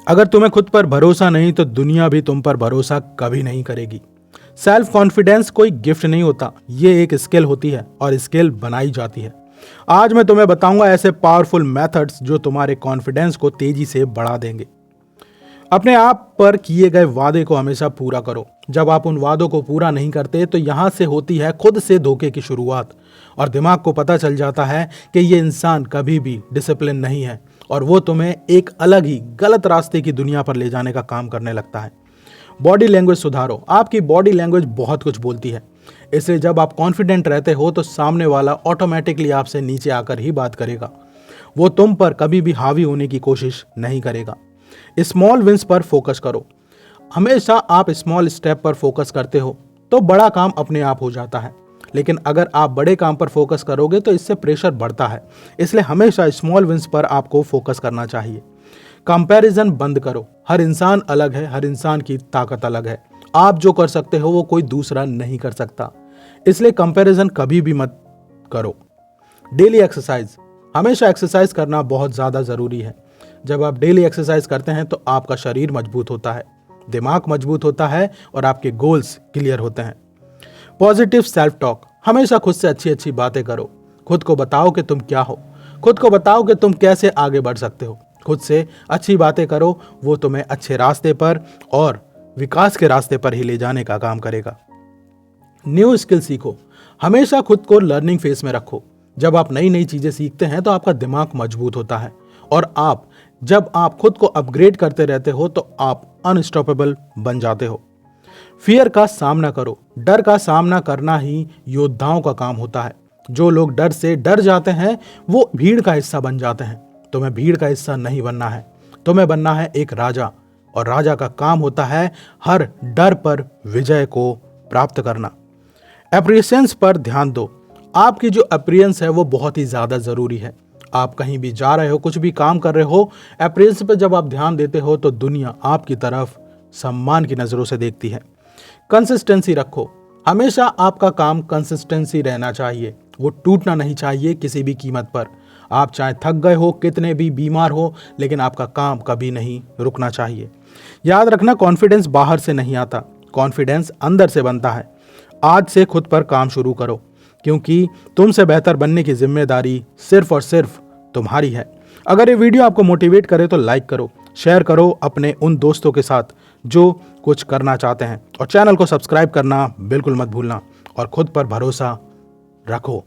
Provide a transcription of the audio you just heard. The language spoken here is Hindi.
अगर तुम्हें खुद पर भरोसा नहीं तो दुनिया भी तुम पर भरोसा कभी नहीं करेगी। सेल्फ कॉन्फिडेंस कोई गिफ्ट नहीं होता, ये एक स्किल होती है और स्किल बनाई जाती है। आज मैं तुम्हें बताऊंगा ऐसे पावरफुल मेथड्स जो तुम्हारे कॉन्फिडेंस को तेजी से बढ़ा देंगे। अपने आप पर किए गए वादे को हमेशा पूरा करो। जब आप उन वादों को पूरा नहीं करते तो यहां से होती है खुद से धोखे की शुरुआत, और दिमाग को पता चल जाता है कि ये इंसान कभी भी डिसिप्लिन नहीं है और वो तुम्हें एक अलग ही गलत रास्ते की दुनिया पर ले जाने का काम करने लगता है। बॉडी लैंग्वेज सुधारो। आपकी बॉडी लैंग्वेज बहुत कुछ बोलती है, इसलिए जब आप कॉन्फिडेंट रहते हो तो सामने वाला ऑटोमेटिकली आपसे नीचे आकर ही बात करेगा। वो तुम पर कभी भी हावी होने की कोशिश नहीं करेगा। स्मॉल विंस पर फोकस करो। हमेशा आप स्मॉल स्टेप पर फोकस करते हो तो बड़ा काम अपने आप हो जाता है, लेकिन अगर आप बड़े काम पर फोकस करोगे तो इससे प्रेशर बढ़ता है। इसलिए हमेशा स्मॉल विंस पर आपको फोकस करना चाहिए। कंपैरिजन बंद करो। हर इंसान अलग है, हर इंसान की ताकत अलग है। आप जो कर सकते हो वो कोई दूसरा नहीं कर सकता, इसलिए कंपैरिजन कभी भी मत करो। Daily exercise. हमेशा एक्सरसाइज करना बहुत ज़्यादा ज़रूरी है। जब आप डेली एक्सरसाइज करते हैं तो आपका शरीर मजबूत होता है, दिमाग मजबूत होता है और आपके गोल्स क्लियर होते हैं। Positive self talk. हमेशा खुद से अच्छी अच्छी बातें करो। खुद को बताओ कि तुम क्या हो, खुद को बताओ कि तुम कैसे आगे बढ़ सकते हो। खुद से अच्छी बातें करो, वो तुम्हें अच्छे रास्ते पर और विकास के रास्ते पर ही ले जाने का काम करेगा। न्यू स्किल सीखो। हमेशा खुद को लर्निंग फेज में रखो। जब आप नई नई चीजें सीखते हैं तो आपका दिमाग मजबूत होता है, और जब आप खुद को अपग्रेड करते रहते हो तो आप अनस्टॉपेबल बन जाते हो। फियर का सामना करो। डर का सामना करना ही योद्धाओं का काम होता है। जो लोग डर से डर जाते हैं वो भीड़ का हिस्सा बन जाते हैं। तुम्हें भीड़ का हिस्सा नहीं बनना है, तुम्हें बनना है एक राजा, और राजा का काम होता है हर डर पर विजय को प्राप्त करना। एप्रियंस पर ध्यान दो। आपकी जो अपीयरेंस है वो बहुत ही ज्यादा जरूरी है। आप कहीं भी जा रहे हो, कुछ भी काम कर रहे हो, अपीयरेंस पे जब आप ध्यान देते हो तो दुनिया आपकी तरफ सम्मान की नजरों से देखती है। कंसिस्टेंसी रखो। हमेशा आपका काम कंसिस्टेंसी रहना चाहिए, वो टूटना नहीं चाहिए किसी भी कीमत पर। आप चाहे थक गए हो, कितने भी बीमार हो, लेकिन आपका काम कभी नहीं रुकना चाहिए। याद रखना, कॉन्फिडेंस बाहर से नहीं आता, कॉन्फिडेंस अंदर से बनता है। आज से खुद पर काम शुरू करो, क्योंकि तुमसे बेहतर बनने की जिम्मेदारी सिर्फ और सिर्फ तुम्हारी है। अगर ये वीडियो आपको मोटिवेट करे तो लाइक करो, शेयर करो अपने उन दोस्तों के साथ जो कुछ करना चाहते हैं, और चैनल को सब्सक्राइब करना बिल्कुल मत भूलना, और खुद पर भरोसा रखो।